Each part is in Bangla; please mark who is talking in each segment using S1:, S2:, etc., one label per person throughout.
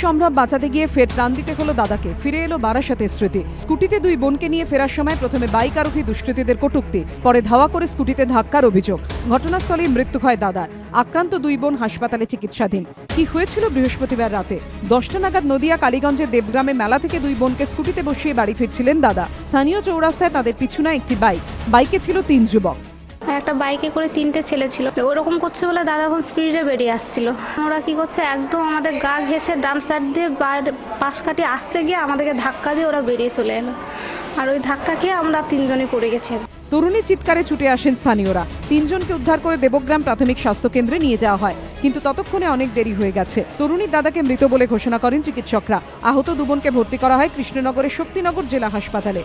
S1: সম্ভ্রম বাঁচাতে গিয়ে ফের প্রাণ দিতে হলো দাদাকে। ফিরে এলো বারাসাতের স্মৃতি। স্কুটিতে দুই বোনকে নিয়ে ফেরার সময় প্রথমে বাইক আরোহী দুষ্কৃতীদের কটূক্তি, পরে ধাওয়া করে স্কুটিতে ধাক্কার অভিযোগ। ঘটনাস্থলেই মৃত্যু হয় দাদার। আক্রান্ত দুই বোন হাসপাতালে চিকিৎসাধীন। কি হয়েছিল বৃহস্পতিবার রাতে? 10টা নাগাদ নদিয়া কালীগঞ্জের দেবগ্রামে মেলা থেকে দুই বোনকে স্কুটিতে বসিয়ে বাড়ি ফিরছিলেন দাদা। স্থানীয় চৌরাস্তায় তাদের পিছনে একটি বাইকে ছিল 3 যুবক।
S2: একটা বাইকে করে 3টে ছেলে ছিল। ওরকম করছে বলে দাদা এখন স্পিডে বেরিয়ে আসছিল। ওরা কি করছে, একদম আমাদের গা ঘেঁষে ডান সাইড দিয়ে পাশ কাটিয়ে আসতে গিয়ে আমাদেরকে ধাক্কা দিয়ে ওরা বেরিয়ে চলে এলো। আর ওই ধাক্কা খেয়ে আমরা 3জনই পড়ে গেছি।
S1: তরুণী চিৎকারে ছুটে আসেন স্থানীয়রা। 3 জনকে উদ্ধার করে দেবগ্রাম প্রাথমিক স্বাস্থ্য কেন্দ্রে নিয়ে যাওয়া হয়, কিন্তু ততক্ষণে অনেক দেরি হয়ে গেছে। তরুণীর দাদাকে মৃত বলে ঘোষণা করেন চিকিৎসকরা। আহত 2 বোনকে ভর্তি করা হয় কৃষ্ণনগরের শক্তিনগর জেলা হাসপাতালে।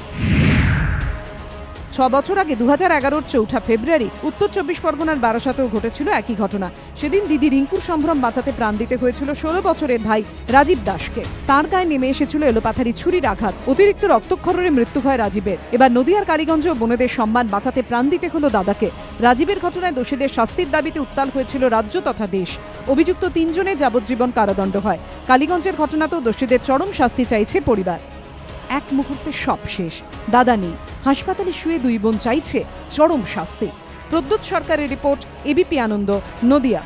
S1: 6 বছর আগে 2011-র 4 ফেব্রুয়ারি উত্তর 24 পরগনার বারাসাতেও ঘটেছিল একই ঘটনা। সেদিন দিদি রিঙ্কুর সম্ভ্রম বাঁচাতে প্রাণ দিতে হয়েছিল 16 বছরের ভাই রাজীব দাসকে। তার গায়ে নেমে এসেছিল এলোপাথারি ছুরির আঘাত। অতিরিক্ত রক্তক্ষরণে মৃত্যু হয় রাজীবের। এবার নদিয়ার কালীগঞ্জে বোনেদের সম্মান বাঁচাতে প্রাণ দিতে হলো দাদাকে। রাজীবের ঘটনায় দোষীদের শাস্তির দাবিতে উত্তাল হয়েছিল রাজ্য তথা দেশ। অভিযুক্ত 3 জনের যাবজ্জীবন কারাদণ্ড হয়। কালীগঞ্জের ঘটনাতেও দোষীদের চরম শাস্তি চাইছে পরিবার। এক মুহূর্তে সব শেষ। দাদা নেই, হাসপাতালে শুয়ে 2 বোন চাইছে চরম শাস্তি। প্রদ্যুৎ সরকারের রিপোর্ট, এবিপি আনন্দ, নদিয়া।